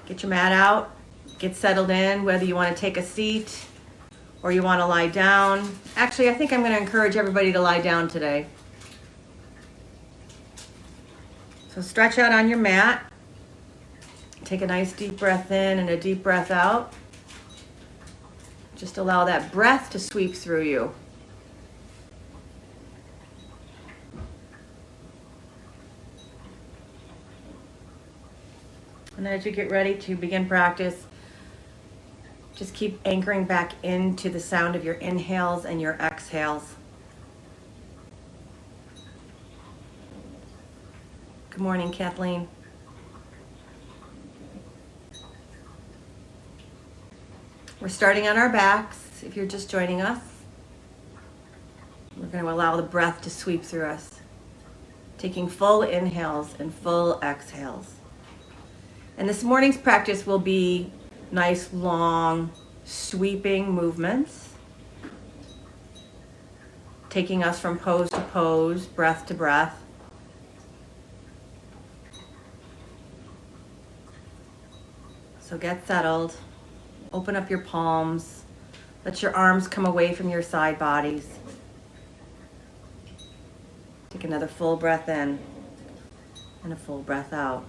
Get your mat out, get settled in, whether you want to take a seat or you want to lie down. Actually, I think I'm going to encourage everybody to lie down today. So stretch out on your mat. Take a nice deep breath in and a deep breath out. Just allow that breath to sweep through you. And as you get ready to begin practice, just keep anchoring back into the sound of your inhales and your exhales. Good morning, Kathleen. We're starting on our backs. If you're just joining us, we're going to allow the breath to sweep through us, taking full inhales and full exhales. And this morning's practice will be nice, long, sweeping movements, taking us from pose to pose, breath to breath. So get settled, open up your palms, let your arms come away from your side bodies. Take another full breath in and a full breath out.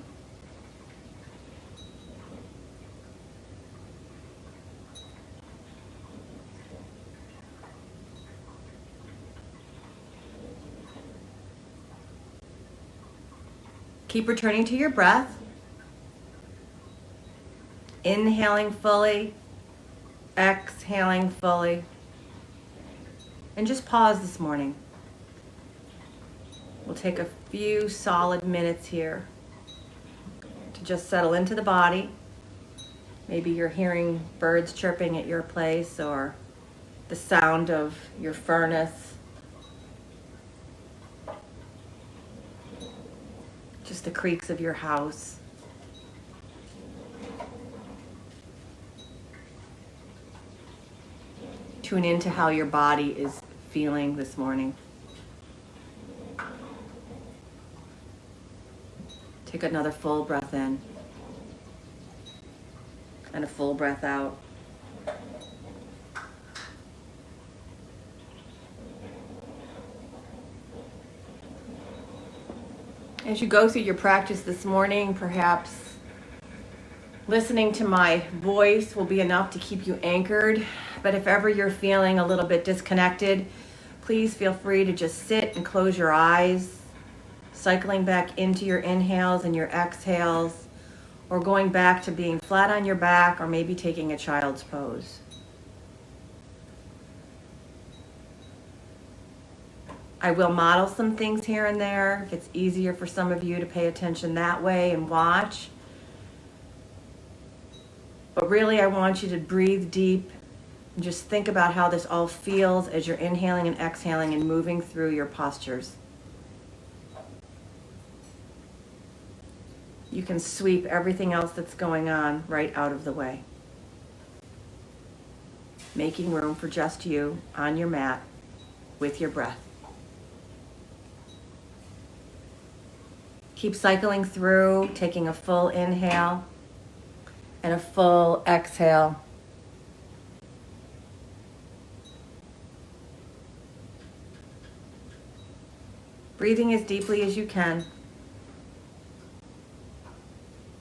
Keep returning to your breath. Inhaling fully, exhaling fully. And just pause this morning. We'll take a few solid minutes here to just settle into the body. Maybe you're hearing birds chirping at your place or the sound of your furnace. Just the creaks of your house. Tune into how your body is feeling this morning. Take another full breath in and a full breath out. As you go through your practice this morning, perhaps listening to my voice will be enough to keep you anchored. But if ever you're feeling a little bit disconnected, please feel free to just sit and close your eyes, cycling back into your inhales and your exhales, or going back to being flat on your back, or maybe taking a child's pose. I will model some things here and there if it's easier for some of you to pay attention that way and watch. But really, I want you to breathe deep and just think about how this all feels as you're inhaling and exhaling and moving through your postures. You can sweep everything else that's going on right out of the way, making room for just you on your mat with your breath. Keep cycling through, taking a full inhale and a full exhale. Breathing as deeply as you can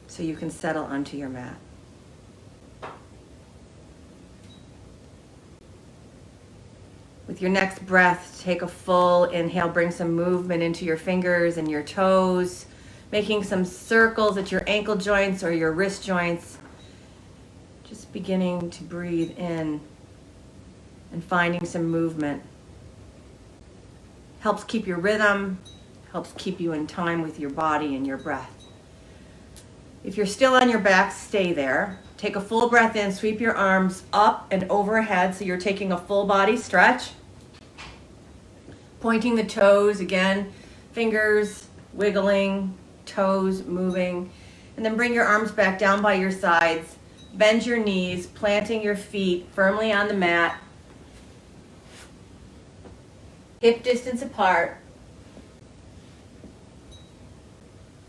so you can settle onto your mat. With your next breath, take a full inhale, bring some movement into your fingers and your toes, making some circles at your ankle joints or your wrist joints. Just beginning to breathe in and finding some movement. Helps keep your rhythm, helps keep you in time with your body and your breath. If you're still on your back, stay there. Take a full breath in, sweep your arms up and overhead so you're taking a full body stretch. Pointing the toes again, fingers wiggling, toes moving. And then bring your arms back down by your sides. Bend your knees, planting your feet firmly on the mat. Hip distance apart.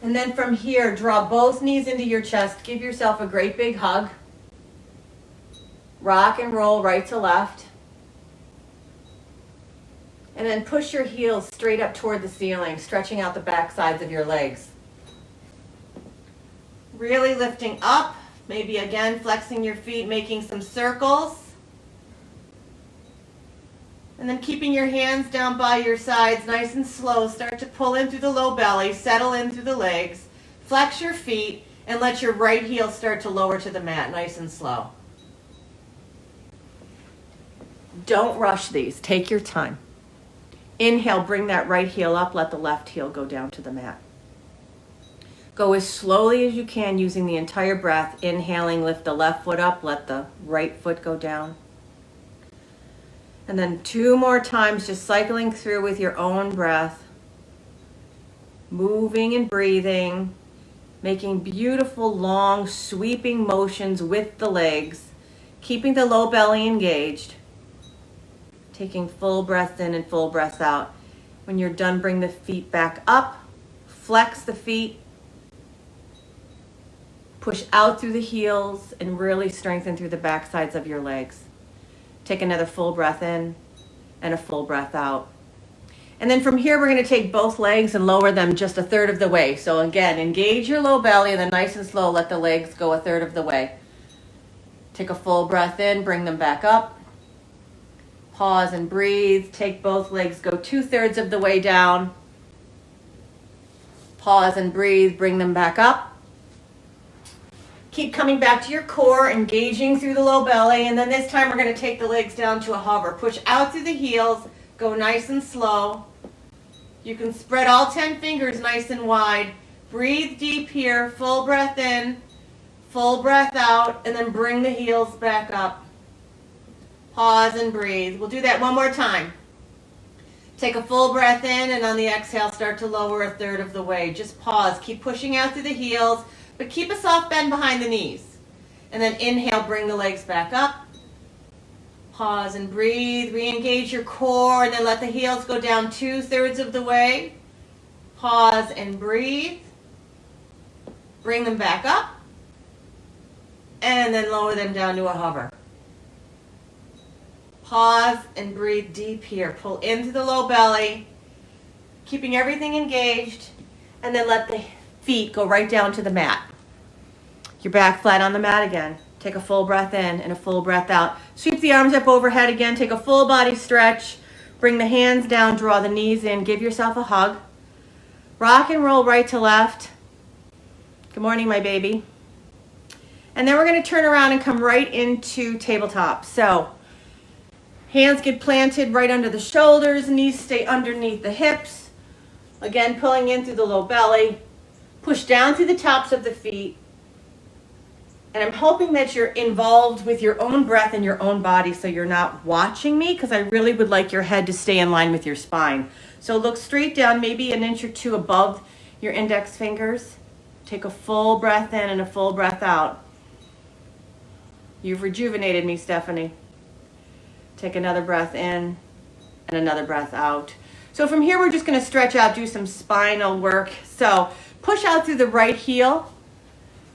And then from here, draw both knees into your chest. Give yourself a great big hug. Rock and roll right to left. And then push your heels straight up toward the ceiling, stretching out the back sides of your legs. Really lifting up, maybe again flexing your feet, making some circles. And then keeping your hands down by your sides, nice and slow. Start to pull in through the low belly, settle in through the legs. Flex your feet and let your right heel start to lower to the mat, nice and slow. Don't rush these, take your time. Inhale, bring that right heel up, let the left heel go down to the mat. Go as slowly as you can using the entire breath. Inhaling, lift the left foot up, let the right foot go down. And then 2 more times, just cycling through with your own breath. Moving and breathing, making beautiful, long, sweeping motions with the legs, keeping the low belly engaged. Taking full breath in and full breath out. When you're done, bring the feet back up, flex the feet, push out through the heels, and really strengthen through the back sides of your legs. Take another full breath in and a full breath out. And then from here, we're going to take both legs and lower them just 1/3 of the way. So again, engage your low belly and then nice and slow, let the legs go 1/3 of the way. Take a full breath in, bring them back up. Pause and breathe. Take both legs, go 2/3 of the way down. Pause and breathe, bring them back up. Keep coming back to your core, engaging through the low belly, and then this time we're going to take the legs down to a hover. Push out through the heels, go nice and slow. You can spread all 10 fingers nice and wide. Breathe deep here, full breath in, full breath out, and then bring the heels back up. Pause and breathe. We'll do that one more time. Take a full breath in, and on the exhale, start to lower 1/3 of the way. Just pause. Keep pushing out through the heels, but keep a soft bend behind the knees. And then inhale, bring the legs back up. Pause and breathe. Re-engage your core, and then let the heels go down 2/3 of the way. Pause and breathe. Bring them back up. And then lower them down to a hover. Pause and breathe deep here. Pull into the low belly, keeping everything engaged, and then let the feet go right down to the mat. Your back flat on the mat again. Take a full breath in and a full breath out. Sweep the arms up overhead again. Take a full body stretch. Bring the hands down, draw the knees in. Give yourself a hug. Rock and roll right to left. Good morning, my baby. And then we're going to turn around and come right into tabletop. So hands get planted right under the shoulders. Knees stay underneath the hips. Again, pulling in through the low belly. Push down through the tops of the feet. And I'm hoping that you're involved with your own breath and your own body so you're not watching me, because I really would like your head to stay in line with your spine. So look straight down, maybe 1 inch or 2 above your index fingers. Take a full breath in and a full breath out. You've rejuvenated me, Stephanie. Take another breath in and another breath out. So from here, we're just going to stretch out, do some spinal work. So push out through the right heel,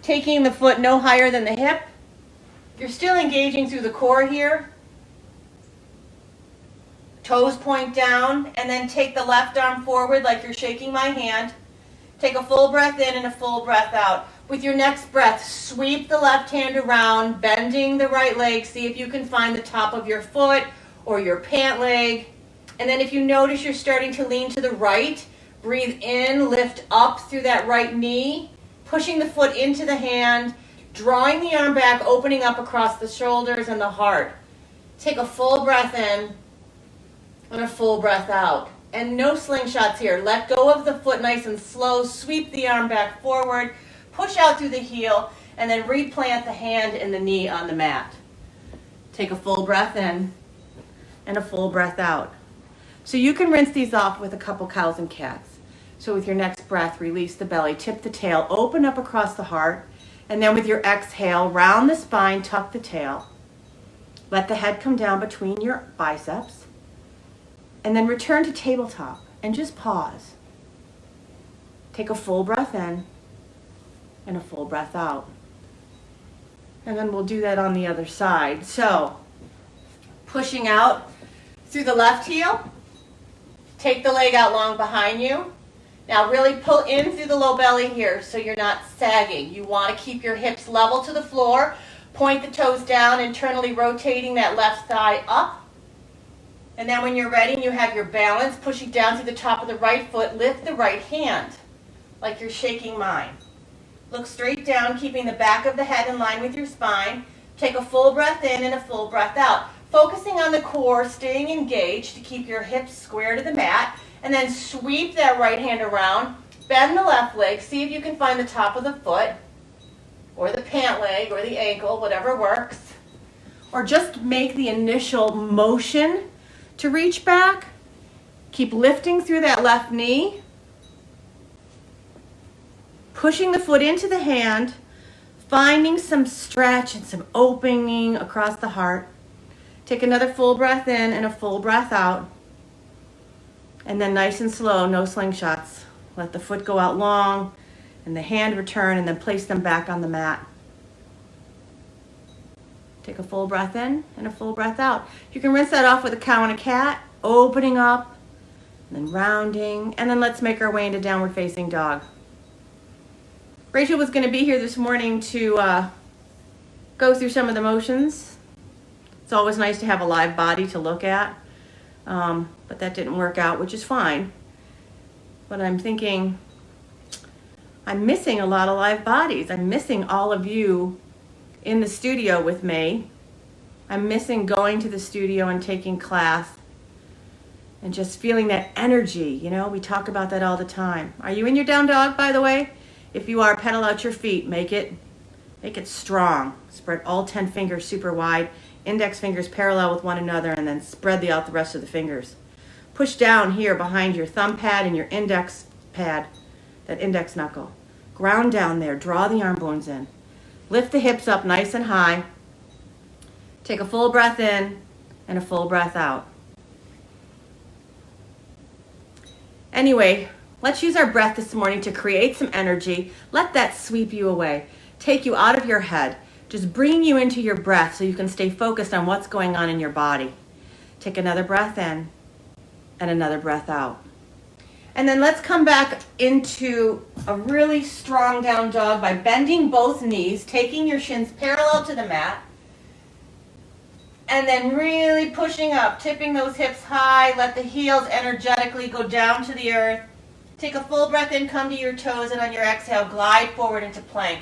taking the foot no higher than the hip. You're still engaging through the core here. Toes point down, and then take the left arm forward like you're shaking my hand. Take a full breath in and a full breath out. With your next breath, sweep the left hand around, bending the right leg. See if you can find the top of your foot or your pant leg. And then if you notice you're starting to lean to the right, breathe in, lift up through that right knee, pushing the foot into the hand, drawing the arm back, opening up across the shoulders and the heart. Take a full breath in and a full breath out. And no slingshots here. Let go of the foot nice and slow. Sweep the arm back forward. Push out through the heel, and then replant the hand and the knee on the mat. Take a full breath in and a full breath out. So you can rinse these off with a couple cows and cats. So with your next breath, release the belly, tip the tail, open up across the heart, and then with your exhale, round the spine, tuck the tail. Let the head come down between your biceps, and then return to tabletop and just pause. Take a full breath in and a full breath out. And then we'll do that on the other side. So, pushing out through the left heel. Take the leg out long behind you. Now really pull in through the low belly here so you're not sagging. You want to keep your hips level to the floor. Point the toes down, internally rotating that left thigh up. And then when you're ready and you have your balance, pushing down through the top of the right foot, lift the right hand like you're shaking mine. Look straight down, keeping the back of the head in line with your spine. Take a full breath in and a full breath out. Focusing on the core, staying engaged to keep your hips square to the mat. And then sweep that right hand around. Bend the left leg. See if you can find the top of the foot or the pant leg or the ankle, whatever works. Or just make the initial motion to reach back. Keep lifting through that left knee. Pushing the foot into the hand. Finding some stretch and some opening across the heart. Take another full breath in and a full breath out. And then nice and slow, no slingshots. Let the foot go out long and the hand return and then place them back on the mat. Take a full breath in and a full breath out. You can rinse that off with a cow and a cat, opening up, and then rounding, and then let's make our way into downward facing dog. Rachel was going to be here this morning to go through some of the motions. It's always nice to have a live body to look at, but that didn't work out, which is fine. But I'm thinking, I'm missing a lot of live bodies. I'm missing all of you in the studio with me. I'm missing going to the studio and taking class and just feeling that energy. You know, we talk about that all the time. Are you in your down dog, by the way? If you are, pedal out your feet. Make it strong. Spread all 10 fingers super wide. Index fingers parallel with one another, and then spread out the rest of the fingers. Push down here behind your thumb pad and your index pad, that index knuckle. Ground down there. Draw the arm bones in. Lift the hips up nice and high. Take a full breath in and a full breath out. Anyway, let's use our breath this morning to create some energy. Let that sweep you away. Take you out of your head. Just bring you into your breath so you can stay focused on what's going on in your body. Take another breath in and another breath out. And then let's come back into a really strong down dog by bending both knees, taking your shins parallel to the mat, and then really pushing up, tipping those hips high. Let the heels energetically go down to the earth. Take a full breath in, come to your toes, and on your exhale, glide forward into plank.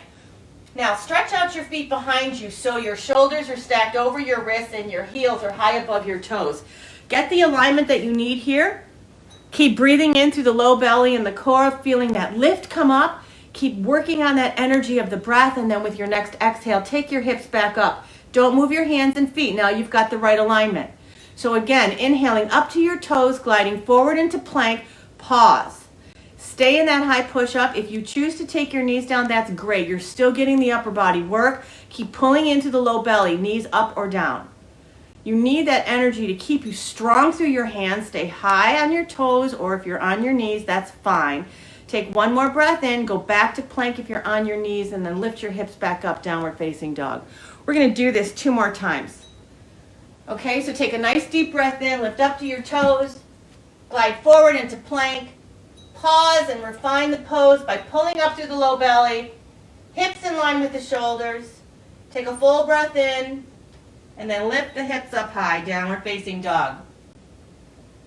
Now, stretch out your feet behind you so your shoulders are stacked over your wrists and your heels are high above your toes. Get the alignment that you need here. Keep breathing in through the low belly and the core, feeling that lift come up. Keep working on that energy of the breath, and then with your next exhale, take your hips back up. Don't move your hands and feet. Now you've got the right alignment. So again, inhaling up to your toes, gliding forward into plank, pause. Stay in that high push-up. If you choose to take your knees down, that's great. You're still getting the upper body work. Keep pulling into the low belly, knees up or down. You need that energy to keep you strong through your hands. Stay high on your toes, or if you're on your knees, that's fine. Take one more breath in, go back to plank if you're on your knees, and then lift your hips back up, downward facing dog. We're going to do this 2 more times. Okay, so take a nice deep breath in, lift up to your toes, glide forward into plank. Pause and refine the pose by pulling up through the low belly, hips in line with the shoulders. Take a full breath in, and then lift the hips up high, downward facing dog.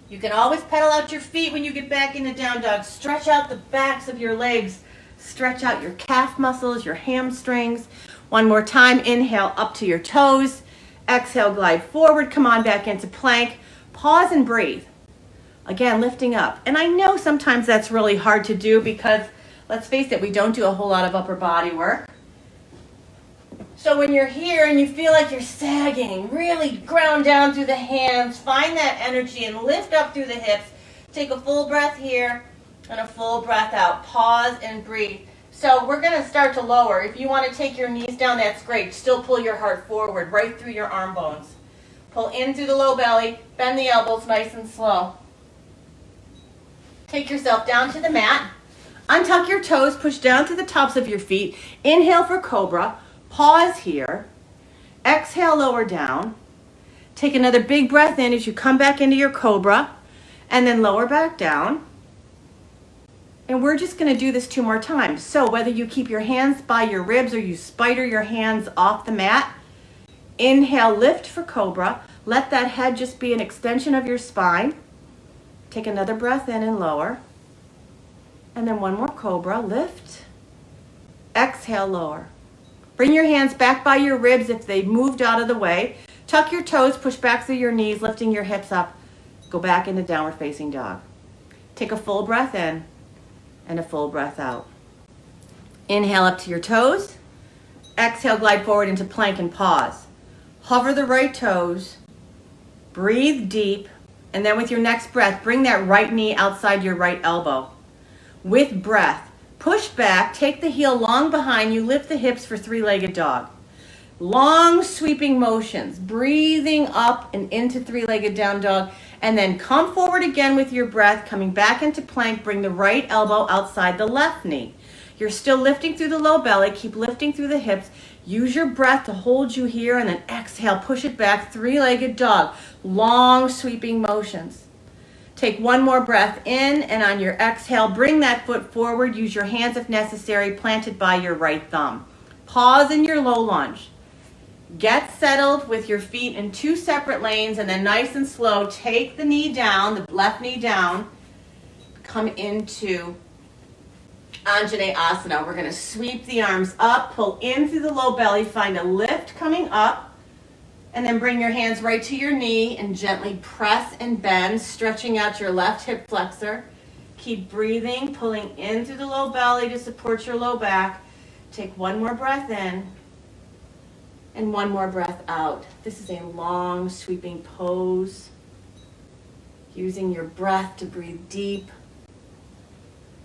You can always pedal out your feet when you get back into down dog. Stretch out the backs of your legs. Stretch out your calf muscles, your hamstrings. One more time, inhale up to your toes. Exhale, glide forward, come on back into plank. Pause and breathe. Again, lifting up. And I know sometimes that's really hard to do because, let's face it, we don't do a whole lot of upper body work. So when you're here and you feel like you're sagging, really ground down through the hands, find that energy and lift up through the hips. Take a full breath here and a full breath out. Pause and breathe. So we're going to start to lower. If you want to take your knees down, that's great. Still pull your heart forward, right through your arm bones. Pull in through the low belly, bend the elbows nice and slow. Take yourself down to the mat. Untuck your toes, push down to the tops of your feet. Inhale for cobra. Pause here. Exhale, lower down. Take another big breath in as you come back into your cobra, and then lower back down. And we're just going to do this 2 more times. So whether you keep your hands by your ribs or you spider your hands off the mat, inhale, lift for cobra. Let that head just be an extension of your spine. Take another breath in and lower. And then 1 more cobra, lift. Exhale, lower. Bring your hands back by your ribs if they've moved out of the way. Tuck your toes, push back through your knees, lifting your hips up. Go back into downward facing dog. Take a full breath in and a full breath out. Inhale up to your toes. Exhale, glide forward into plank and pause. Hover the right toes. Breathe deep. And then with your next breath, bring that right knee outside your right elbow. With breath, push back, take the heel long behind you, lift the hips for 3-legged dog. Long sweeping motions, breathing up and into 3-legged down dog, and then come forward again with your breath, coming back into plank, bring the right elbow outside the left knee. You're still lifting through the low belly, keep lifting through the hips, use your breath to hold you here, and then exhale, push it back, 3-legged dog, long sweeping motions. Take 1 more breath in, and on your exhale, bring that foot forward, use your hands if necessary, planted by your right thumb. Pause in your low lunge. Get settled with your feet in 2 separate lanes, and then nice and slow, take the knee down, the left knee down, come into Anjaneyasana. We're going to sweep the arms up, pull in through the low belly, find a lift coming up, and then bring your hands right to your knee and gently press and bend, stretching out your left hip flexor. Keep breathing, pulling in through the low belly to support your low back. Take 1 more breath in. And 1 more breath out. This is a long sweeping pose. Using your breath to breathe deep.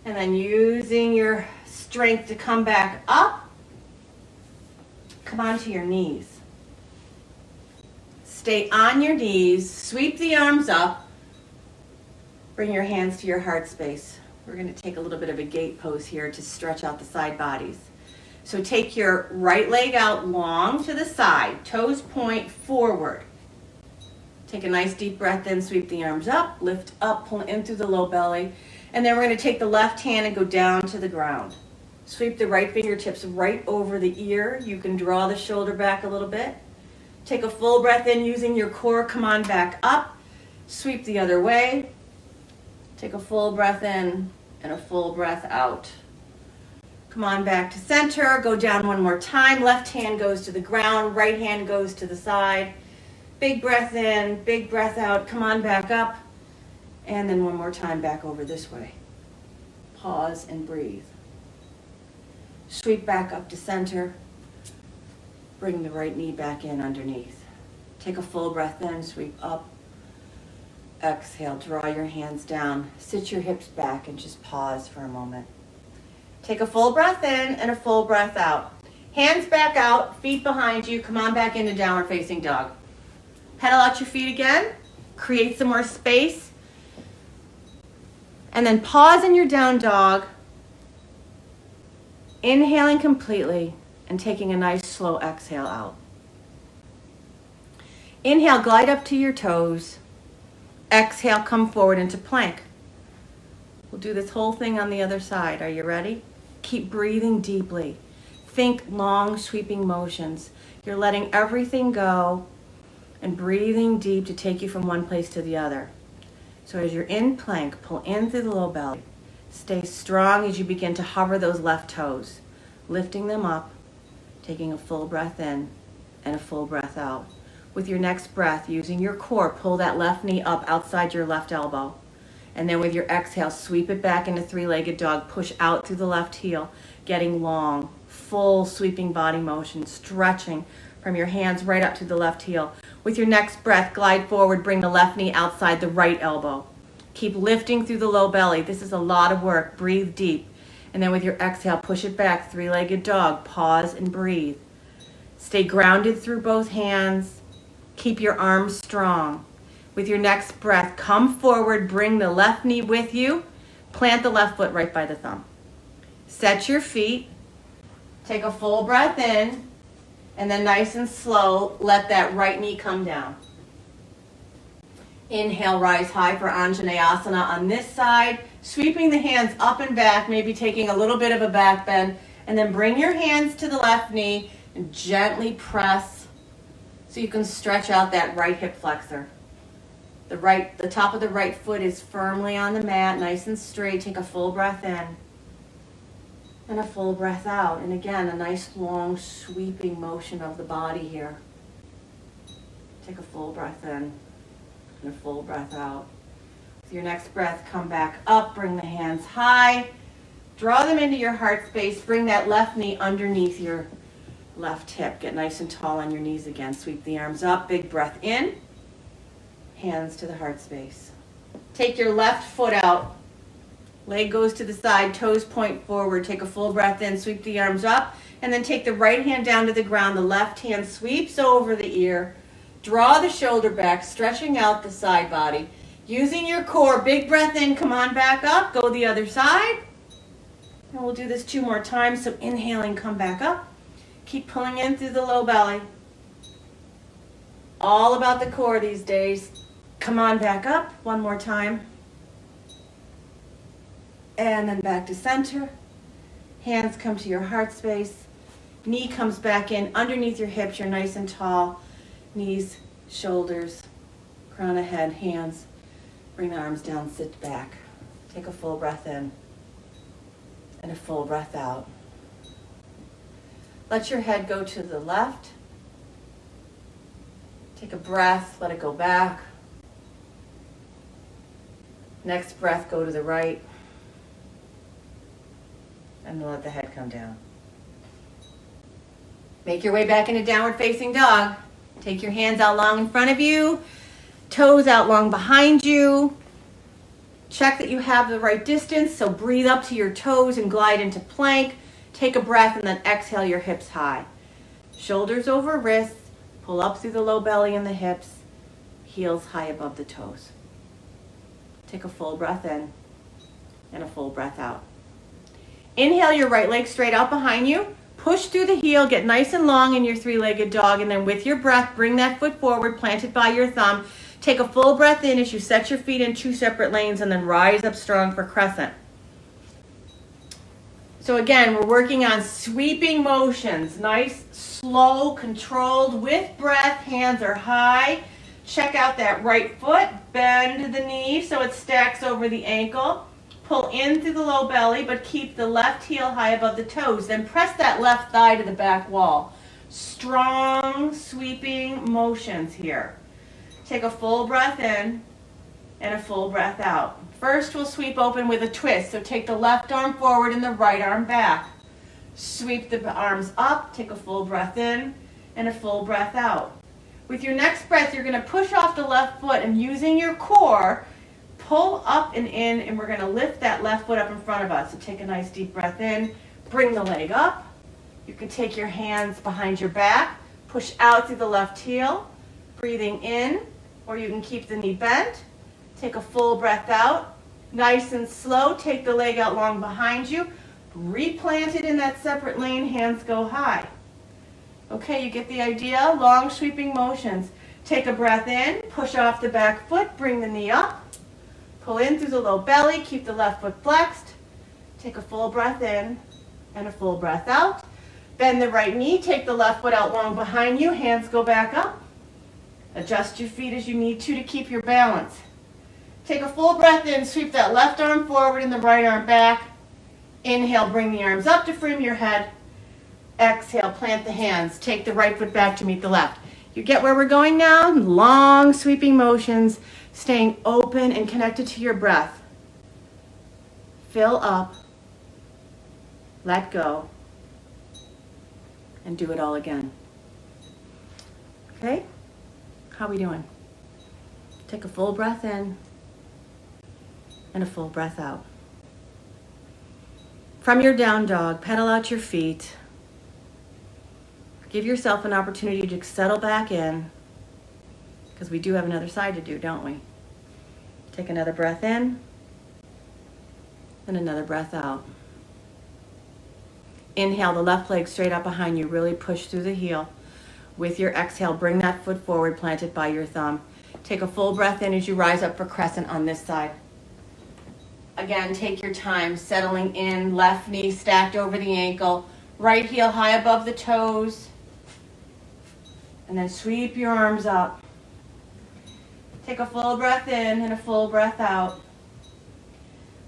And then using your strength to come back up. Come onto your knees. Stay on your knees. Sweep the arms up. Bring your hands to your heart space. We're going to take a little bit of a gate pose here to stretch out the side bodies. So take your right leg out long to the side, toes point forward. Take a nice deep breath in, sweep the arms up, lift up, pull in through the low belly. And then we're going to take the left hand and go down to the ground. Sweep the right fingertips right over the ear. You can draw the shoulder back a little bit. Take a full breath in using your core, come on back up. Sweep the other way. Take a full breath in and a full breath out. Come on back to center, go down 1 more time. Left hand goes to the ground, right hand goes to the side. Big breath in, big breath out. Come on back up. And then 1 more time back over this way. Pause and breathe. Sweep back up to center. Bring the right knee back in underneath. Take a full breath in, sweep up. Exhale, draw your hands down. Sit your hips back and just pause for a moment. Take a full breath in and a full breath out. Hands back out, feet behind you. Come on back into downward facing dog. Pedal out your feet again. Create some more space. And then pause in your down dog. Inhaling completely and taking a nice slow exhale out. Inhale, glide up to your toes. Exhale, come forward into plank. We'll do this whole thing on the other side. Are you ready? Keep breathing deeply. Think long sweeping motions. You're letting everything go and breathing deep to take you from one place to the other. So as you're in plank, pull in through the low belly. Stay strong as you begin to hover those left toes, lifting them up, taking a full breath in and a full breath out. With your next breath, using your core, pull that left knee up outside your left elbow. And then with your exhale, sweep it back into 3-legged dog. Push out through the left heel, getting long, full sweeping body motion, stretching from your hands right up to the left heel. With your next breath, glide forward, bring the left knee outside the right elbow. Keep lifting through the low belly. This is a lot of work. Breathe deep. And then with your exhale, push it back, 3-legged dog. Pause and breathe. Stay grounded through both hands. Keep your arms strong. With your next breath, come forward, bring the left knee with you. Plant the left foot right by the thumb. Set your feet. Take a full breath in. And then nice and slow, let that right knee come down. Inhale, rise high for Anjaneyasana on this side. Sweeping the hands up and back, maybe taking a little bit of a back bend. And then bring your hands to the left knee and gently press so you can stretch out that right hip flexor. The top of the right foot is firmly on the mat, nice and straight. Take a full breath in and a full breath out. And again, a nice long sweeping motion of the body here. Take a full breath in and a full breath out. With your next breath, come back up, bring the hands high. Draw them into your heart space. Bring that left knee underneath your left hip. Get nice and tall on your knees again. Sweep the arms up, big breath in. Hands to the heart space. Take your left foot out. Leg goes to the side, toes point forward. Take a full breath in, sweep the arms up, and then take the right hand down to the ground. The left hand sweeps over the ear. Draw the shoulder back, stretching out the side body. Using your core, big breath in, come on back up, go the other side. And we'll do this 2 more times. So inhaling, come back up. Keep pulling in through the low belly. All about the core these days. Come on back up, 1 more time. And then back to center. Hands come to your heart space. Knee comes back in underneath your hips. You're nice and tall. Knees, shoulders, crown of head, hands. Bring the arms down, sit back. Take a full breath in and a full breath out. Let your head go to the left. Take a breath, let it go back. Next breath, go to the right. And let the head come down. Make your way back into downward facing dog. Take your hands out long in front of you. Toes out long behind you. Check that you have the right distance. So breathe up to your toes and glide into plank. Take a breath and then exhale your hips high. Shoulders over wrists. Pull up through the low belly and the hips. Heels high above the toes. Take a full breath in and a full breath out. Inhale your right leg straight out behind you. Push through the heel, get nice and long in your 3-legged dog, and then with your breath, bring that foot forward, planted by your thumb. Take a full breath in as you set your feet in 2 separate lanes, and then rise up strong for crescent. So again, we're working on sweeping motions. Nice, slow, controlled, with breath. Hands are high. Check out that right foot. Bend the knee so it stacks over the ankle. Pull in through the low belly, but keep the left heel high above the toes. Then press that left thigh to the back wall. Strong, sweeping motions here. Take a full breath in and a full breath out. First, we'll sweep open with a twist. So take the left arm forward and the right arm back. Sweep the arms up. Take a full breath in and a full breath out. With your next breath, you're going to push off the left foot and using your core, pull up and in, and we're going to lift that left foot up in front of us. So take a nice deep breath in, bring the leg up. You can take your hands behind your back, push out through the left heel, breathing in, or you can keep the knee bent. Take a full breath out, nice and slow. Take the leg out long behind you, replant it in that separate lane, hands go high. Okay, you get the idea? Long sweeping motions. Take a breath in, push off the back foot, bring the knee up. Pull in through the low belly, keep the left foot flexed. Take a full breath in and a full breath out. Bend the right knee, take the left foot out long behind you, hands go back up. Adjust your feet as you need to keep your balance. Take a full breath in, sweep that left arm forward and the right arm back. Inhale, bring the arms up to frame your head. Exhale, plant the hands. Take the right foot back to meet the left. You get where we're going now? Long sweeping motions. Staying open and connected to your breath. Fill up, let go, and do it all again. Okay? How are we doing? Take a full breath in and a full breath out. From your down dog, pedal out your feet. Give yourself an opportunity to settle back in. Because we do have another side to do, don't we? Take another breath in and another breath out. Inhale the left leg straight up behind you. Really push through the heel. With your exhale, bring that foot forward, plant it by your thumb. Take a full breath in as you rise up for crescent on this side. Again, take your time, settling in, left knee stacked over the ankle, right heel high above the toes, and then sweep your arms up. Take a full breath in and a full breath out.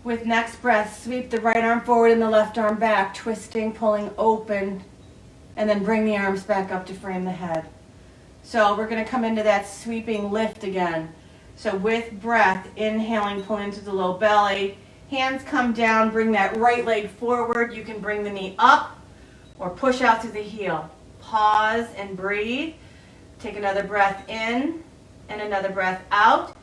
With next breath, sweep the right arm forward and the left arm back, twisting, pulling open, and then bring the arms back up to frame the head. So we're going to come into that sweeping lift again. So with breath, inhaling, pull into the low belly. Hands come down, bring that right leg forward. You can bring the knee up or push out through the heel. Pause and breathe. Take another breath in and another breath out.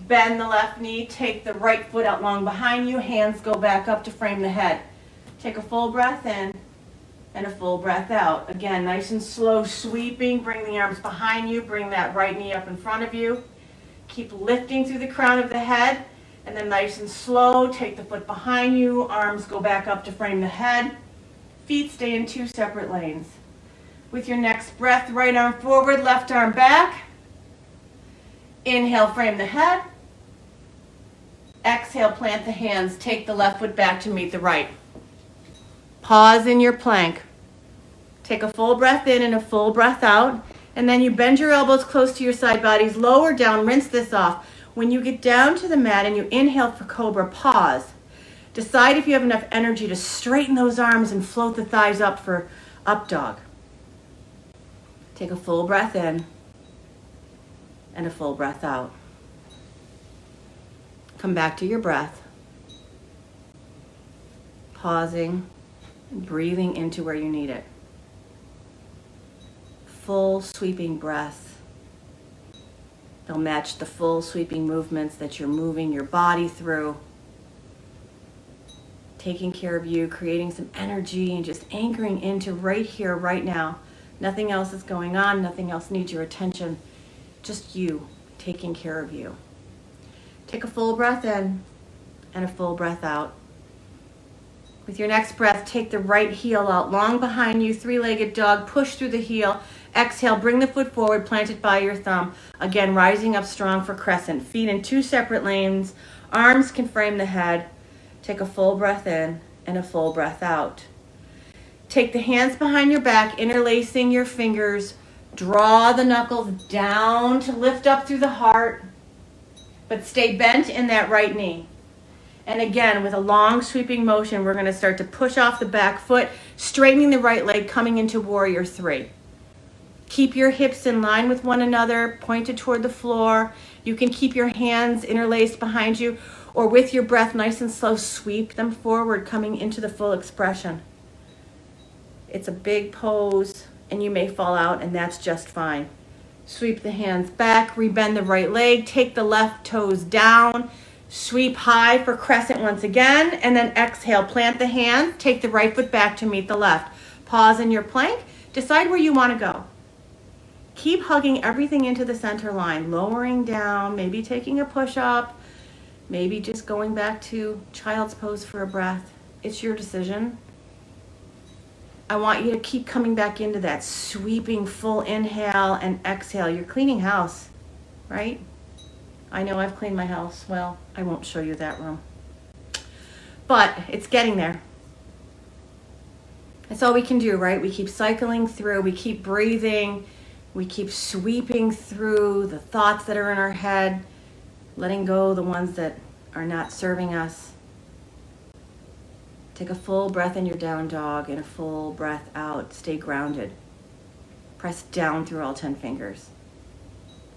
Bend the left knee, take the right foot out long behind you. Hands go back up to frame the head. Take a full breath in and a full breath out. Again, nice and slow sweeping. Bring the arms behind you. Bring that right knee up in front of you. Keep lifting through the crown of the head. And then nice and slow, take the foot behind you. Arms go back up to frame the head. Feet stay in two separate lanes. With your next breath, right arm forward, left arm back. Inhale, frame the head. Exhale, plant the hands. Take the left foot back to meet the right. Pause in your plank. Take a full breath in and a full breath out. And then you bend your elbows close to your side bodies, lower down, rinse this off. When you get down to the mat and you inhale for cobra, pause. Decide if you have enough energy to straighten those arms and float the thighs up for up dog. Take a full breath in and a full breath out. Come back to your breath. Pausing and breathing into where you need it. Full sweeping breath. They'll match the full sweeping movements that you're moving your body through. Taking care of you, creating some energy, and just anchoring into right here, right now. Nothing else is going on. Nothing else needs your attention. Just you taking care of you. Take a full breath in and a full breath out. With your next breath, take the right heel out long behind you, three-legged dog, push through the heel. Exhale, bring the foot forward, plant it by your thumb. Again, rising up strong for crescent. Feet in two separate lanes. Arms can frame the head. Take a full breath in and a full breath out. Take the hands behind your back, interlacing your fingers. Draw the knuckles down to lift up through the heart, but stay bent in that right knee. And again, with a long sweeping motion, we're going to start to push off the back foot, straightening the right leg, coming into warrior three. Keep your hips in line with one another, pointed toward the floor. You can keep your hands interlaced behind you, or with your breath, nice and slow, sweep them forward, coming into the full expression. It's a big pose, and you may fall out, and that's just fine. Sweep the hands back, rebend the right leg, take the left toes down, sweep high for crescent once again, and then exhale, plant the hands, take the right foot back to meet the left. Pause in your plank, decide where you want to go. Keep hugging everything into the center line, lowering down, maybe taking a push-up, maybe just going back to child's pose for a breath. It's your decision. I want you to keep coming back into that sweeping full inhale and exhale. You're cleaning house, right? I know I've cleaned my house. Well, I won't show you that room. But it's getting there. That's all we can do, right? We keep cycling through, we keep breathing, we keep sweeping through the thoughts that are in our head, letting go the ones that are not serving us. Take a full breath in your down dog and a full breath out. Stay grounded. Press down through all 10 fingers.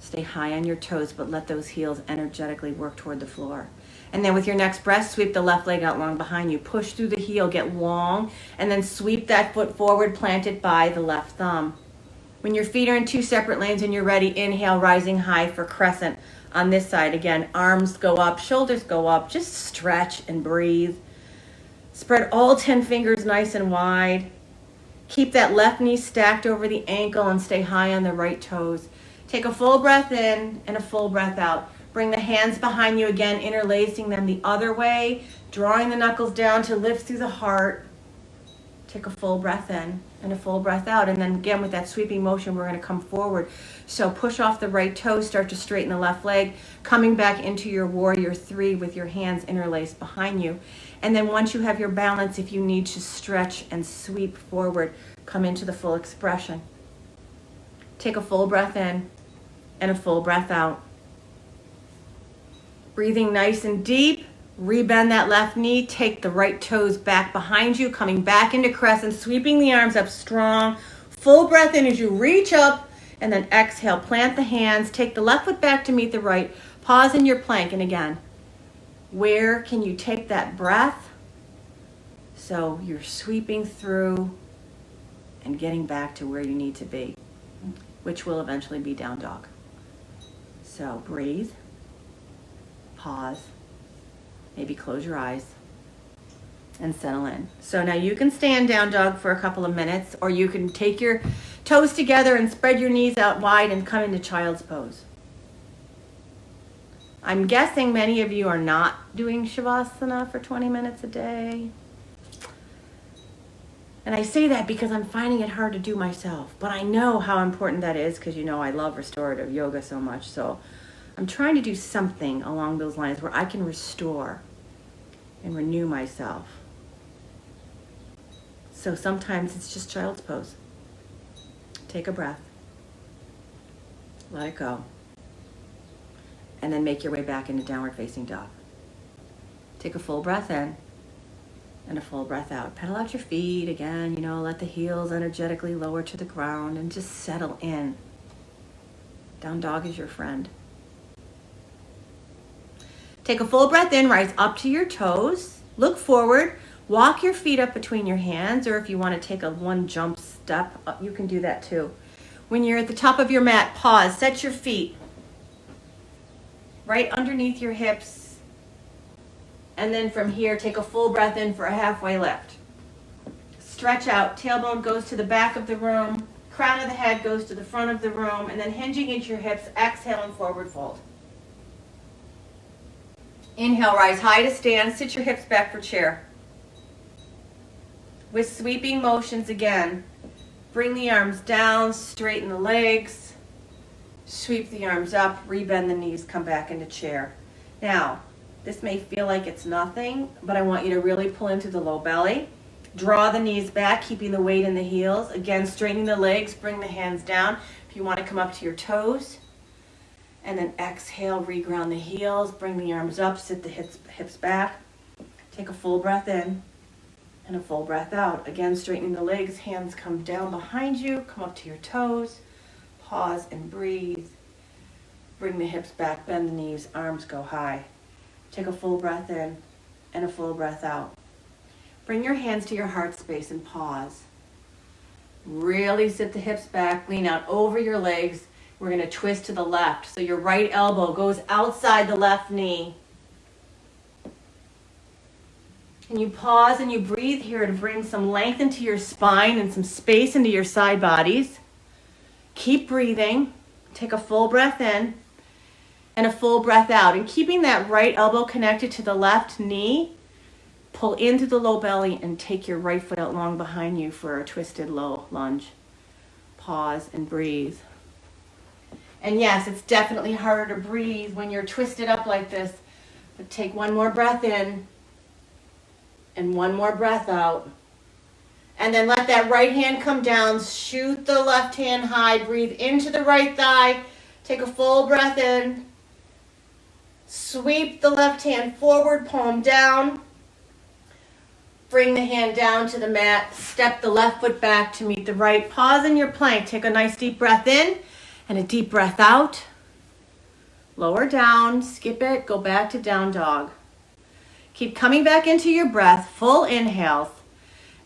Stay high on your toes, but let those heels energetically work toward the floor. And then with your next breath, sweep the left leg out long behind you. Push through the heel, get long, and then sweep that foot forward, plant it by the left thumb. When your feet are in two separate lanes and you're ready, inhale, rising high for crescent. On this side, again, arms go up, shoulders go up. Just stretch and breathe. Spread all 10 fingers nice and wide. Keep that left knee stacked over the ankle and stay high on the right toes. Take a full breath in and a full breath out. Bring the hands behind you again, interlacing them the other way, drawing the knuckles down to lift through the heart. Take a full breath in and a full breath out. And then again, with that sweeping motion, we're going to come forward. So push off the right toe, start to straighten the left leg, coming back into your warrior three with your hands interlaced behind you. And then once you have your balance, if you need to stretch and sweep forward, come into the full expression. Take a full breath in and a full breath out. Breathing nice and deep. Rebend that left knee, take the right toes back behind you, coming back into crescent, sweeping the arms up strong. Full breath in as you reach up, and then exhale, plant the hands, take the left foot back to meet the right, pause in your plank, and again, where can you take that breath? So you're sweeping through and getting back to where you need to be, which will eventually be down dog. So breathe, pause, maybe close your eyes and settle in. So now you can stand down dog for a couple of minutes, or you can take your toes together and spread your knees out wide and come into child's pose. I'm guessing many of you are not doing Shavasana for 20 minutes a day. And I say that because I'm finding it hard to do myself, but I know how important that is because you know I love restorative yoga so much. So I'm trying to do something along those lines where I can restore and renew myself. So sometimes it's just child's pose. Take a breath. Let it go. And then make your way back into downward facing dog. Take a full breath in and a full breath out. Pedal out your feet again, let the heels energetically lower to the ground and just settle in. Down dog is your friend. Take a full breath in, rise up to your toes, look forward, walk your feet up between your hands, or if you want to take a one jump step, you can do that too. When you're at the top of your mat, pause, set your feet right underneath your hips, and then from here, take a full breath in for a halfway lift. Stretch out, tailbone goes to the back of the room, crown of the head goes to the front of the room, and then hinging into your hips, exhale and forward fold. Inhale, rise high to stand, sit your hips back for chair. With sweeping motions again, bring the arms down, straighten the legs, sweep the arms up, rebend the knees, come back into chair. Now, this may feel like it's nothing, but I want you to really pull into the low belly. Draw the knees back, keeping the weight in the heels. Again, straightening the legs, bring the hands down. If you want to come up to your toes, and then exhale, reground the heels, bring the arms up, sit the hips back. Take a full breath in and a full breath out. Again, straightening the legs, hands come down behind you, come up to your toes, pause and breathe. Bring the hips back, bend the knees, arms go high. Take a full breath in and a full breath out. Bring your hands to your heart space and pause. Really sit the hips back, lean out over your legs. We're going to twist to the left. So your right elbow goes outside the left knee. And you pause and you breathe here to bring some length into your spine and some space into your side bodies. Keep breathing. Take a full breath in and a full breath out. And keeping that right elbow connected to the left knee, pull into the low belly and take your right foot out long behind you for a twisted low lunge. Pause and breathe. And yes, it's definitely harder to breathe when you're twisted up like this. But take one more breath in and one more breath out. And then let that right hand come down. Shoot the left hand high. Breathe into the right thigh. Take a full breath in. Sweep the left hand forward, palm down. Bring the hand down to the mat. Step the left foot back to meet the right. Pause in your plank. Take a nice deep breath in. And a deep breath out. Lower down, skip it, go back to down dog. Keep coming back into your breath, full inhales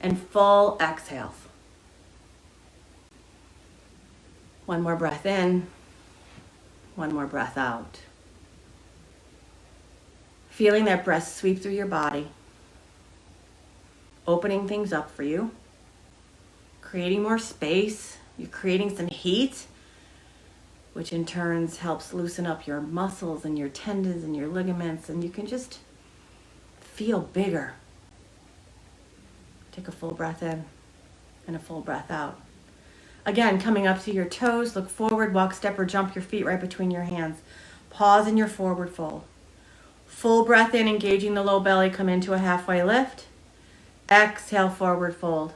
and full exhales. One more breath in, one more breath out. Feeling that breath sweep through your body, opening things up for you, creating more space. You're creating some heat, which in turn helps loosen up your muscles and your tendons and your ligaments, and you can just feel bigger. Take a full breath in. and a full breath out. Again, coming up to your toes, look forward, walk, step, or jump your feet right between your hands. Pause in your forward fold. Full breath in, engaging the low belly, come into a halfway lift. Exhale, forward fold.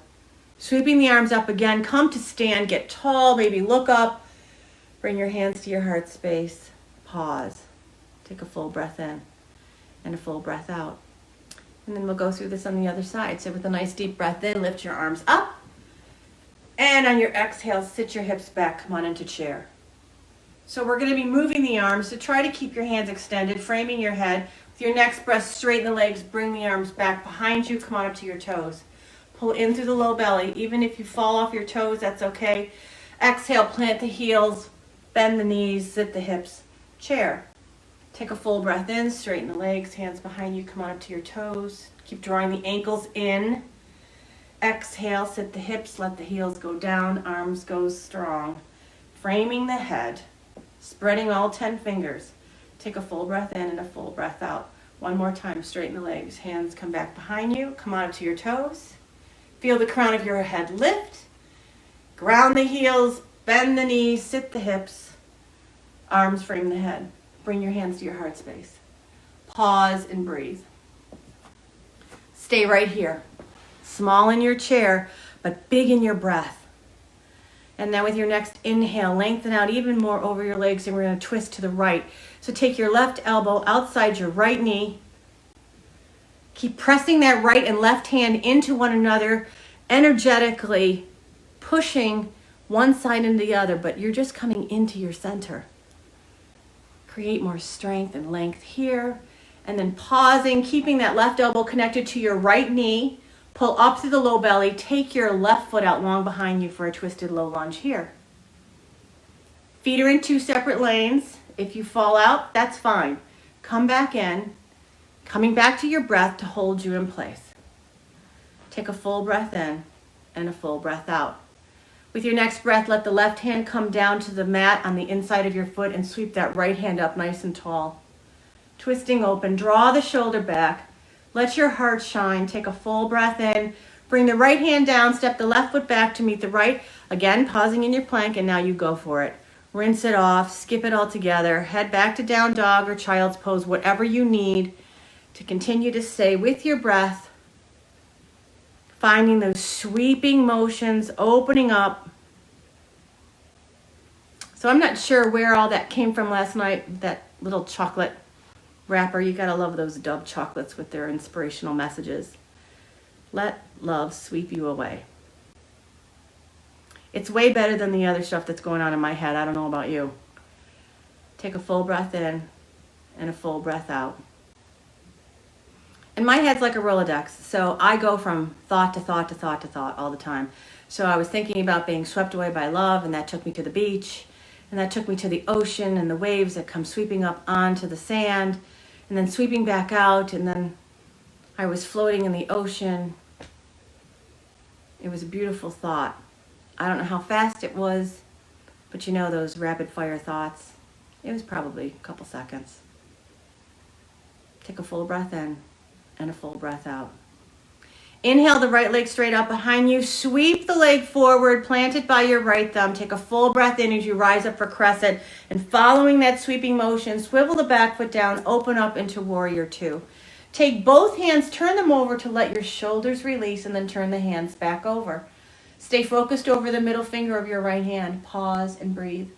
Sweeping the arms up again, come to stand, get tall, maybe look up. Bring your hands to your heart space. Pause. Take a full breath in and a full breath out. And then we'll go through this on the other side. So with a nice deep breath in, lift your arms up. And on your exhale, sit your hips back, come on into chair. So we're going to be moving the arms, so try to keep your hands extended, framing your head. With your next breath, straighten the legs, bring the arms back behind you, come on up to your toes. Pull in through the low belly. Even if you fall off your toes, that's okay. Exhale, plant the heels, bend the knees, sit the hips, chair. Take a full breath in, straighten the legs, hands behind you, come on up to your toes. Keep drawing the ankles in. Exhale, sit the hips, let the heels go down, arms go strong. Framing the head, spreading all 10 fingers. Take a full breath in and a full breath out. One more time, straighten the legs, hands come back behind you, come on up to your toes. Feel the crown of your head lift. Ground the heels, bend the knees, sit the hips, arms frame the head. Bring your hands to your heart space. Pause and breathe. Stay right here. Small in your chair, but big in your breath. And then with your next inhale, lengthen out even more over your legs, and we're going to twist to the right. So take your left elbow outside your right knee. Keep pressing that right and left hand into one another, energetically pushing one side into the other, but you're just coming into your center. Create more strength and length here. And then pausing, keeping that left elbow connected to your right knee. Pull up through the low belly. Take your left foot out long behind you for a twisted low lunge here. Feet are in 2 separate lanes. If you fall out, that's fine. Come back in, coming back to your breath to hold you in place. Take a full breath in and a full breath out. With your next breath, let the left hand come down to the mat on the inside of your foot and sweep that right hand up nice and tall. Twisting open, draw the shoulder back. Let your heart shine. Take a full breath in. Bring the right hand down, step the left foot back to meet the right. Again, pausing in your plank, and now you go for it. Rinse it off, skip it all together. Head back to down dog or child's pose, whatever you need to continue to stay with your breath. Finding those sweeping motions, opening up. So I'm not sure where all that came from last night, that little chocolate wrapper. You gotta love those Dove chocolates with their inspirational messages. Let love sweep you away. It's way better than the other stuff that's going on in my head. I don't know about you. Take a full breath in and a full breath out. And my head's like a Rolodex, so I go from thought to thought to thought to thought all the time. So I was thinking about being swept away by love, and that took me to the beach, and that took me to the ocean and the waves that come sweeping up onto the sand, and then sweeping back out, and then I was floating in the ocean. It was a beautiful thought. I don't know how fast it was, but you know those rapid fire thoughts. It was probably a couple seconds. Take a full breath in and a full breath out. Inhale the right leg straight up behind you. Sweep the leg forward, plant it by your right thumb. Take a full breath in as you rise up for crescent. And following that sweeping motion, swivel the back foot down, open up into warrior two. Take both hands, turn them over to let your shoulders release, and then turn the hands back over. Stay focused over the middle finger of your right hand. Pause and breathe.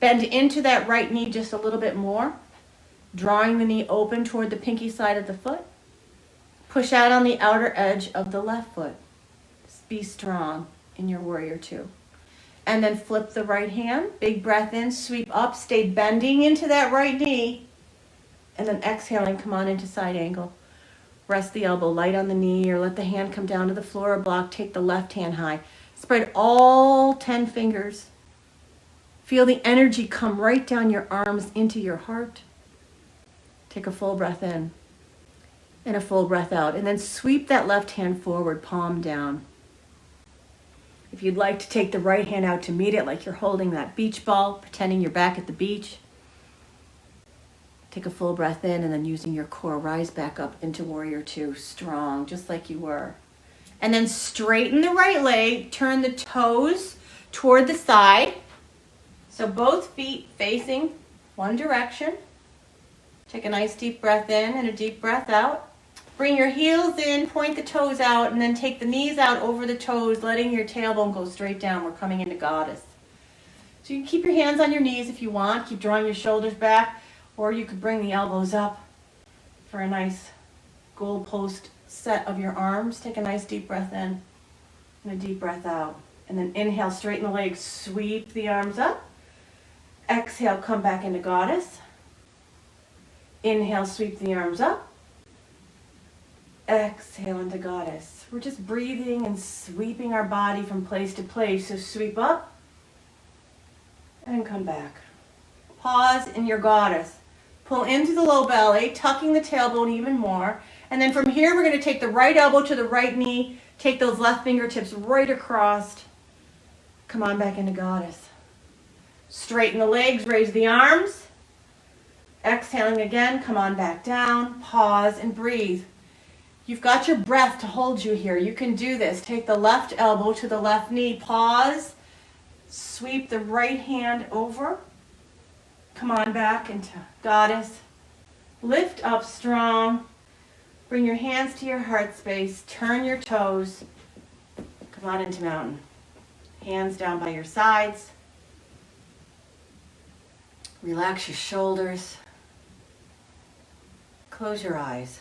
Bend into that right knee just a little bit more, drawing the knee open toward the pinky side of the foot. Push out on the outer edge of the left foot. Be strong in your warrior two. And then flip the right hand. Big breath in, sweep up, stay bending into that right knee. And then exhaling, come on into side angle. Rest the elbow light on the knee, or let the hand come down to the floor or block. Take the left hand high. Spread all 10 fingers. Feel the energy come right down your arms into your heart. Take a full breath in and a full breath out. And then sweep that left hand forward, palm down. If you'd like to take the right hand out to meet it, like you're holding that beach ball, pretending you're back at the beach. Take a full breath in, and then using your core, rise back up into warrior two, strong, just like you were. And then straighten the right leg, turn the toes toward the side. So both feet facing one direction. Take a nice deep breath in and a deep breath out. Bring your heels in, point the toes out, and then take the knees out over the toes, letting your tailbone go straight down. We're coming into goddess. So you can keep your hands on your knees if you want. Keep drawing your shoulders back, or you could bring the elbows up for a nice goalpost set of your arms. Take a nice deep breath in and a deep breath out. And then inhale, straighten the legs, sweep the arms up. Exhale, come back into goddess. Inhale, sweep the arms up. Exhale into goddess. We're just breathing and sweeping our body from place to place. So sweep up and come back. Pause in your goddess. Pull into the low belly, tucking the tailbone even more. And then from here, we're going to take the right elbow to the right knee. Take those left fingertips right across. Come on back into goddess. Straighten the legs, raise the arms. Exhaling again, come on back down. Pause and breathe. You've got your breath to hold you here. You can do this. Take the left elbow to the left knee. Pause. Sweep the right hand over. Come on back into goddess. Lift up strong. Bring your hands to your heart space. Turn your toes. Come on into mountain. Hands down by your sides. Relax your shoulders. Close your eyes.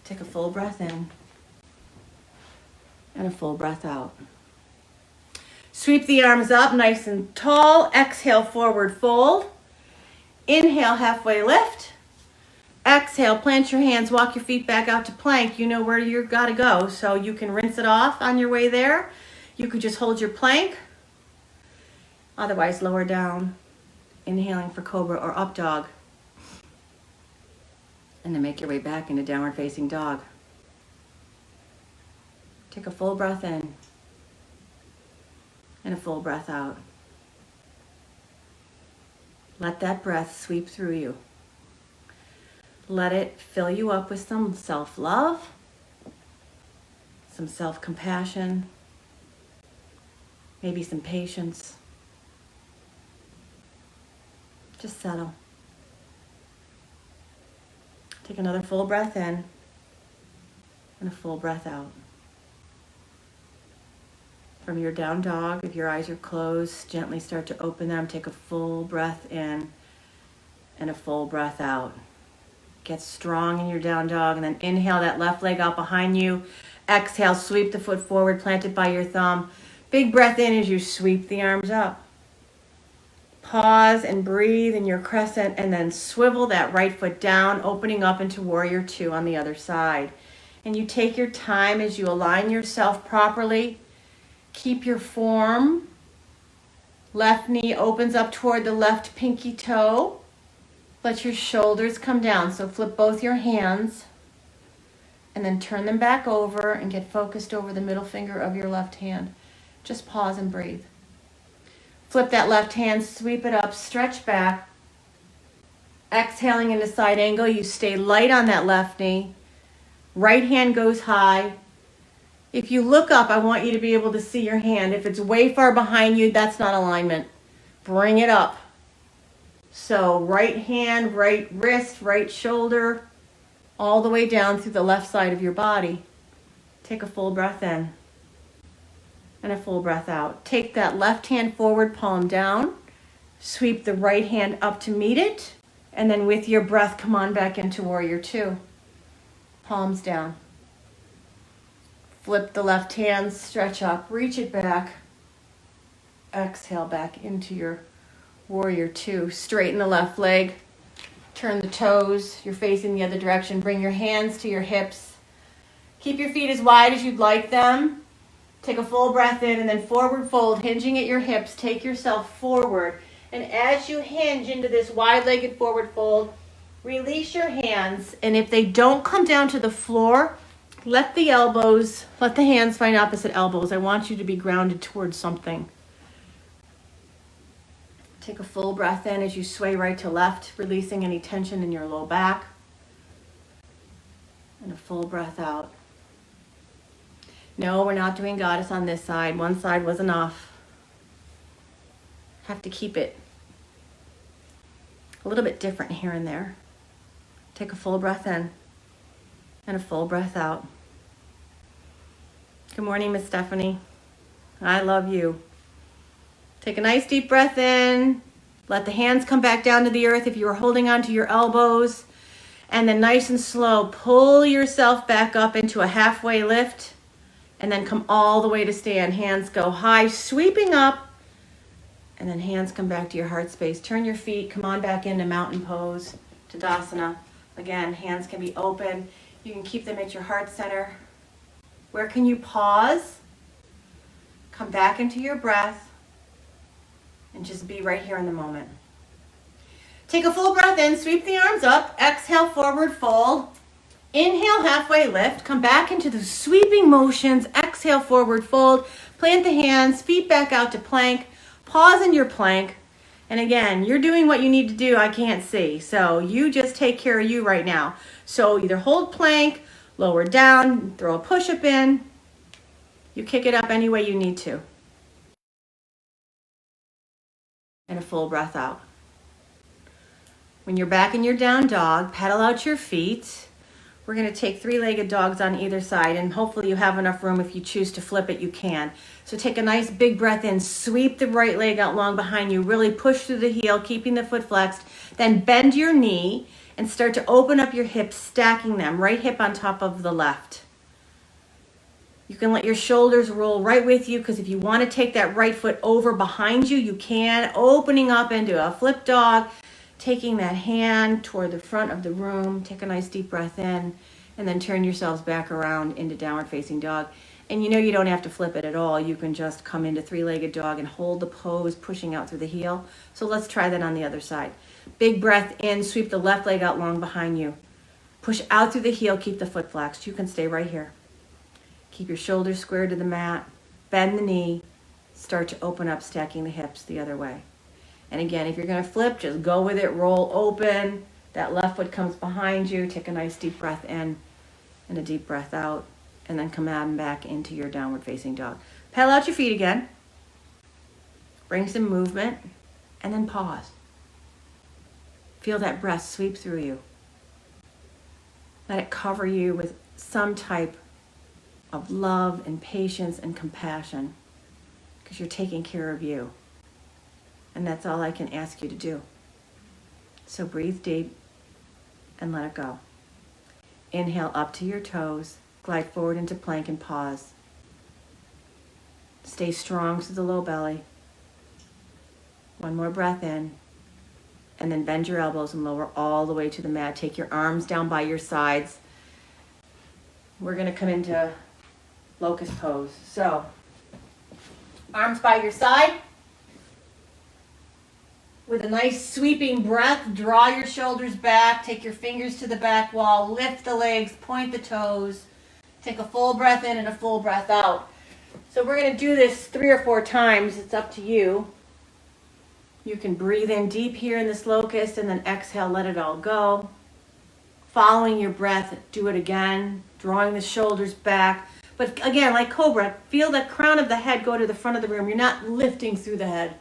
Take a full breath in and a full breath out. Sweep the arms up nice and tall. Exhale, forward fold. Inhale, halfway lift. Exhale, plant your hands, walk your feet back out to plank. You know where you've got to go, so you can rinse it off on your way there. You could just hold your plank. Otherwise, lower down, inhaling for cobra or up dog. And then make your way back into downward facing dog. Take a full breath in and a full breath out. Let that breath sweep through you. Let it fill you up with some self-love, some self-compassion, maybe some patience. Just settle. Take another full breath in and a full breath out. From your down dog, if your eyes are closed, gently start to open them. Take a full breath in and a full breath out. Get strong in your down dog, and then inhale that left leg out behind you. Exhale, sweep the foot forward, plant it by your thumb. Big breath in as you sweep the arms up. Pause and breathe in your crescent, and then swivel that right foot down, opening up into warrior two on the other side. And you take your time as you align yourself properly. Keep your form. Left knee opens up toward the left pinky toe. Let your shoulders come down. So flip both your hands and then turn them back over and get focused over the middle finger of your left hand. Just pause and breathe. Flip that left hand, sweep it up, stretch back. Exhaling into side angle, you stay light on that left knee. Right hand goes high. If you look up, I want you to be able to see your hand. If it's way far behind you, that's not alignment. Bring it up. So right hand, right wrist, right shoulder, all the way down through the left side of your body. Take a full breath in and a full breath out. Take that left hand forward, palm down. Sweep the right hand up to meet it. And then with your breath, come on back into warrior two. Palms down. Flip the left hand, stretch up, reach it back. Exhale back into your warrior two. Straighten the left leg. Turn the toes. You're facing the other direction. Bring your hands to your hips. Keep your feet as wide as you'd like them. Take a full breath in and then forward fold, hinging at your hips. Take yourself forward. And as you hinge into this wide-legged forward fold, release your hands. And if they don't come down to the floor, let the hands find opposite elbows. I want you to be grounded towards something. Take a full breath in as you sway right to left, releasing any tension in your low back. And a full breath out. No, we're not doing goddess on this side. One side was enough. Have to keep it a little bit different here and there. Take a full breath in and a full breath out. Good morning, Miss Stephanie. I love you. Take a nice deep breath in. Let the hands come back down to the earth if you were holding on to your elbows. And then nice and slow, pull yourself back up into a halfway lift. And then come all the way to stand. Hands go high, sweeping up. And then hands come back to your heart space. Turn your feet, come on back into mountain pose, Tadasana. Again, hands can be open. You can keep them at your heart center. Where can you pause? Come back into your breath and just be right here in the moment. Take a full breath in, sweep the arms up, exhale, forward fold. Inhale, halfway lift, come back into the sweeping motions, exhale, forward fold. Plant the hands, feet back out to plank. Pause in your plank. And again, you're doing what you need to do. I can't see. So you just take care of you right now. So either hold plank, lower down, throw a push-up in. You kick it up any way you need to. And a full breath out. When you're back in your down dog, pedal out your feet. We're going to take three-legged dogs on either side, and hopefully you have enough room. If you choose to flip it, you can. So take a nice big breath in, sweep the right leg out long behind you, really push through the heel, keeping the foot flexed. Then bend your knee and start to open up your hips, stacking them, right hip on top of the left. You can let your shoulders roll right with you, because if you want to take that right foot over behind you, you can, opening up into a flip dog. Taking that hand toward the front of the room, take a nice deep breath in, and then turn yourselves back around into downward facing dog. And you know you don't have to flip it at all. You can just come into three-legged dog and hold the pose, pushing out through the heel. So let's try that on the other side. Big breath in, sweep the left leg out long behind you. Push out through the heel, keep the foot flexed. You can stay right here. Keep your shoulders square to the mat, bend the knee, start to open up, stacking the hips the other way. And again, if you're going to flip, just go with it, roll open. That left foot comes behind you. Take a nice deep breath in and a deep breath out. And then come on back into your downward facing dog. Pedal out your feet again. Bring some movement. And then pause. Feel that breath sweep through you. Let it cover you with some type of love and patience and compassion, because you're taking care of you. And that's all I can ask you to do. So breathe deep and let it go. Inhale up to your toes. Glide forward into plank and pause. Stay strong through the low belly. One more breath in. And then bend your elbows and lower all the way to the mat. Take your arms down by your sides. We're going to come into locust pose. So, arms by your side. With a nice sweeping breath, draw your shoulders back, take your fingers to the back wall, lift the legs, point the toes, take a full breath in and a full breath out. So we're going to do this 3 or 4 times. It's up to you. You can breathe in deep here in this locust and then exhale, let it all go. Following your breath, do it again, drawing the shoulders back. But again, like cobra, feel the crown of the head go to the front of the room. You're not lifting through the head.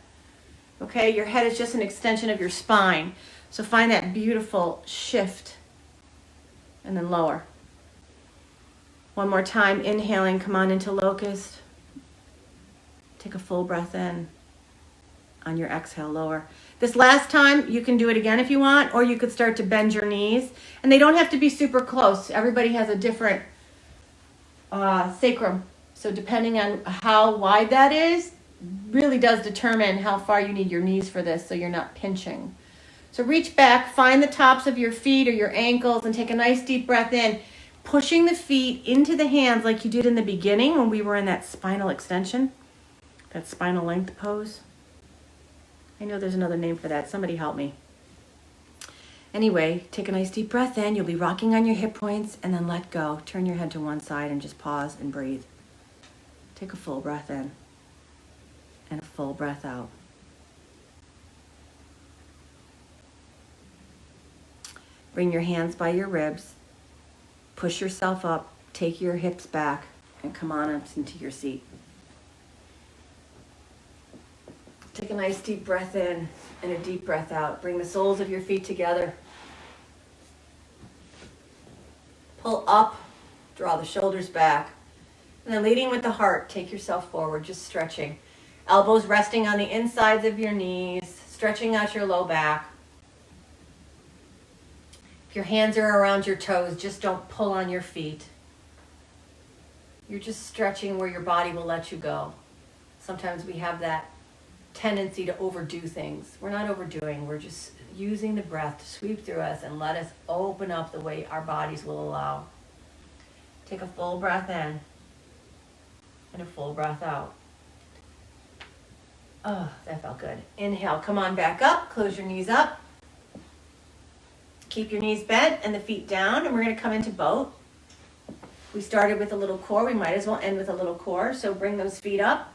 Okay, your head is just an extension of your spine. So find that beautiful shift and then lower. One more time, inhaling, come on into locust. Take a full breath in. On your exhale, lower. This last time, you can do it again if you want, or you could start to bend your knees. And they don't have to be super close. Everybody has a different sacrum. So depending on how wide that is, really does determine how far you need your knees for this, so you're not pinching. So reach back, find the tops of your feet or your ankles, and take a nice deep breath in, pushing the feet into the hands like you did in the beginning when we were in that spinal extension, that spinal length pose. I know there's another name for that. Somebody help me. Anyway, take a nice deep breath in. You'll be rocking on your hip points, and then let go. Turn your head to one side and just pause and breathe. Take a full breath in. And a full breath out. Bring your hands by your ribs. Push yourself up. Take your hips back. and come on up into your seat. Take a nice deep breath in and a deep breath out. Bring the soles of your feet together. Pull up, draw the shoulders back. And then leading with the heart, take yourself forward, just stretching. Elbows resting on the insides of your knees, stretching out your low back. If your hands are around your toes, just don't pull on your feet. You're just stretching where your body will let you go. Sometimes we have that tendency to overdo things. We're not overdoing, we're just using the breath to sweep through us and let us open up the way our bodies will allow. Take a full breath in and a full breath out. Oh, that felt good. Inhale, come on back up, close your knees up. Keep your knees bent and the feet down, and we're going to come into boat. We started with a little core, we might as well end with a little core, so bring those feet up.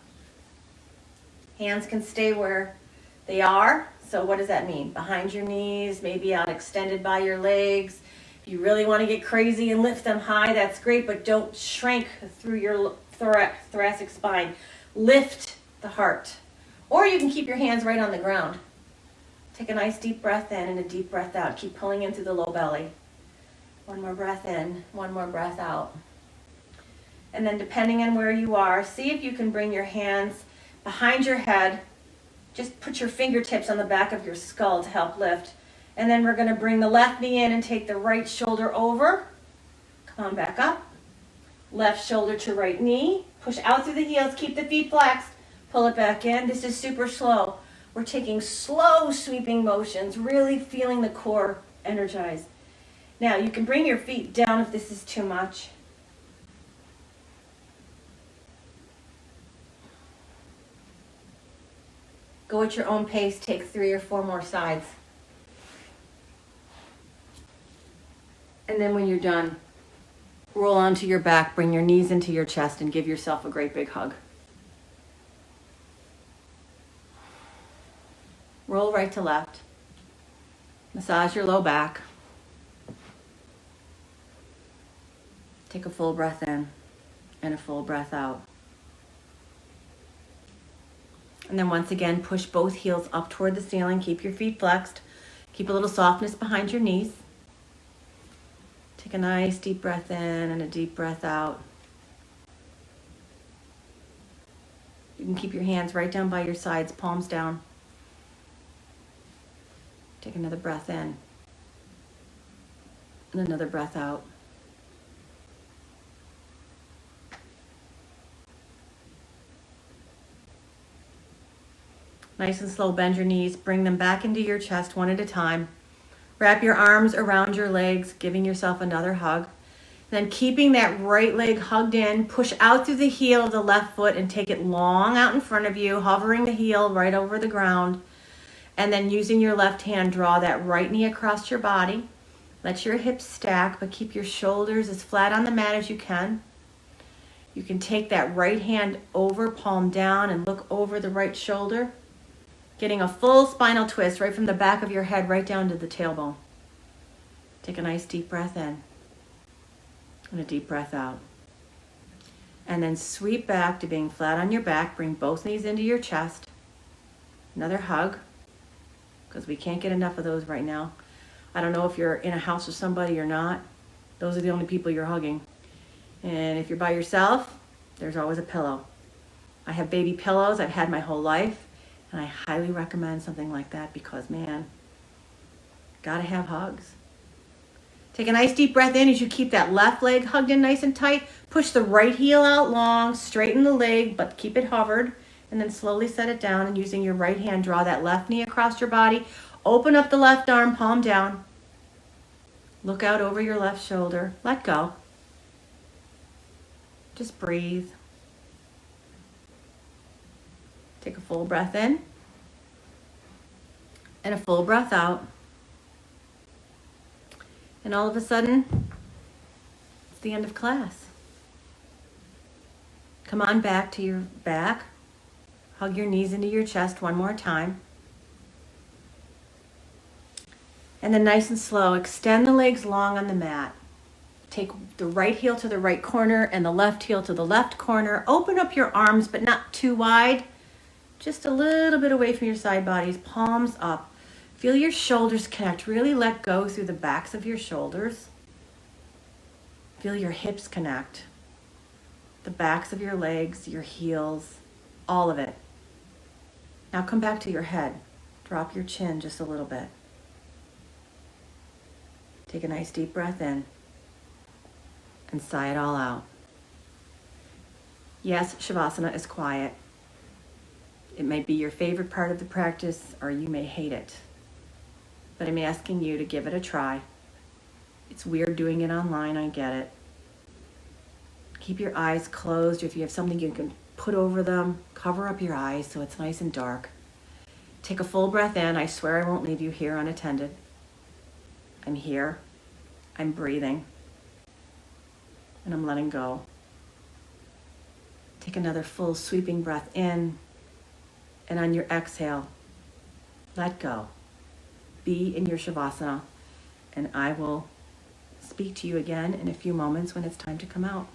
Hands can stay where they are. So what does that mean? Behind your knees, maybe out extended by your legs. If you really want to get crazy and lift them high, that's great, but don't shrink through your thoracic spine. Lift the heart. Or you can keep your hands right on the ground. Take a nice deep breath in and a deep breath out. Keep pulling in through the low belly. One more breath in, one more breath out. And then depending on where you are, see if you can bring your hands behind your head. Just put your fingertips on the back of your skull to help lift. And then we're going to bring the left knee in and take the right shoulder over. Come on back up. Left shoulder to right knee. Push out through the heels. Keep the feet flexed. Pull it back in. This is super slow. We're taking slow sweeping motions, really feeling the core energize. Now you can bring your feet down if this is too much. Go at your own pace. Take 3 or 4 more sides. And then when you're done, roll onto your back, bring your knees into your chest, and give yourself a great big hug. Roll right to left. Massage your low back. Take a full breath in and a full breath out. And then once again, push both heels up toward the ceiling. Keep your feet flexed. Keep a little softness behind your knees. Take a nice deep breath in and a deep breath out. You can keep your hands right down by your sides, palms down. Take another breath in and another breath out. Nice and slow, bend your knees, bring them back into your chest one at a time. Wrap your arms around your legs, giving yourself another hug. Then keeping that right leg hugged in, push out through the heel of the left foot and take it long out in front of you, hovering the heel right over the ground. And then using your left hand, draw that right knee across your body. Let your hips stack, but keep your shoulders as flat on the mat as you can. You can take that right hand over, palm down, and look over the right shoulder. Getting a full spinal twist right from the back of your head right down to the tailbone. Take a nice deep breath in and a deep breath out. And then sweep back to being flat on your back. Bring both knees into your chest. Another hug, because we can't get enough of those right now. I don't know if you're in a house with somebody or not. Those are the only people you're hugging. And if you're by yourself, there's always a pillow. I have baby pillows I've had my whole life. And I highly recommend something like that because, man, gotta have hugs. Take a nice deep breath in as you keep that left leg hugged in nice and tight. Push the right heel out long, straighten the leg, but keep it hovered. And then slowly set it down and using your right hand, draw that left knee across your body. Open up the left arm, palm down. Look out over your left shoulder. Let go. Just breathe. Take a full breath in and a full breath out. And all of a sudden, it's the end of class. Come on back to your back. Hug your knees into your chest one more time. And then nice and slow, extend the legs long on the mat. take the right heel to the right corner and the left heel to the left corner. Open up your arms, but not too wide. Just a little bit away from your side bodies, palms up. Feel your shoulders connect. Really let go through the backs of your shoulders. Feel your hips connect. The backs of your legs, your heels, all of it. Now come back to your head. Drop your chin just a little bit. Take a nice deep breath in and sigh it all out. Yes, Shavasana is quiet. It may be your favorite part of the practice, or you may hate it. But I'm asking you to give it a try. It's weird doing it online, I get it. Keep your eyes closed. If you have something you can put over them, cover up your eyes so it's nice and dark. Take a full breath in. I swear I won't leave you here unattended. I'm here. I'm breathing. And I'm letting go. Take another full sweeping breath in. And on your exhale, let go. Be in your Shavasana. And I will speak to you again in a few moments when it's time to come out.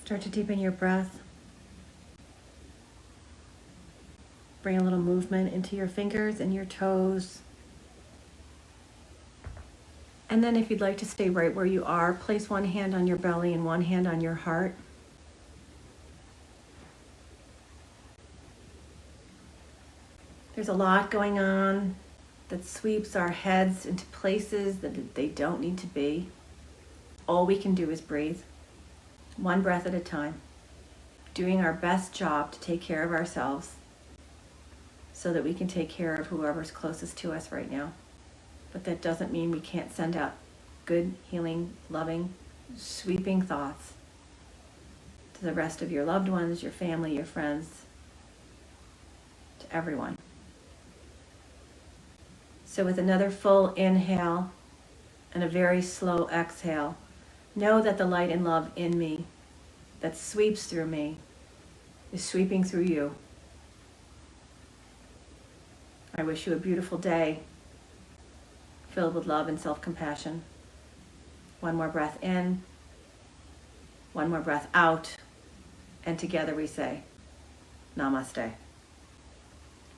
Start to deepen your breath. Bring a little movement into your fingers and your toes. And then if you'd like to stay right where you are, place one hand on your belly and one hand on your heart. There's a lot going on that sweeps our heads into places that they don't need to be. All we can do is breathe, one breath at a time, doing our best job to take care of ourselves so that we can take care of whoever's closest to us right now. But that doesn't mean we can't send out good, healing, loving, sweeping thoughts to the rest of your loved ones, your family, your friends, to everyone. So with another full inhale and a very slow exhale, know that the light and love in me that sweeps through me is sweeping through you. I wish you a beautiful day filled with love and self-compassion. One more breath in, one more breath out, and together we say, Namaste.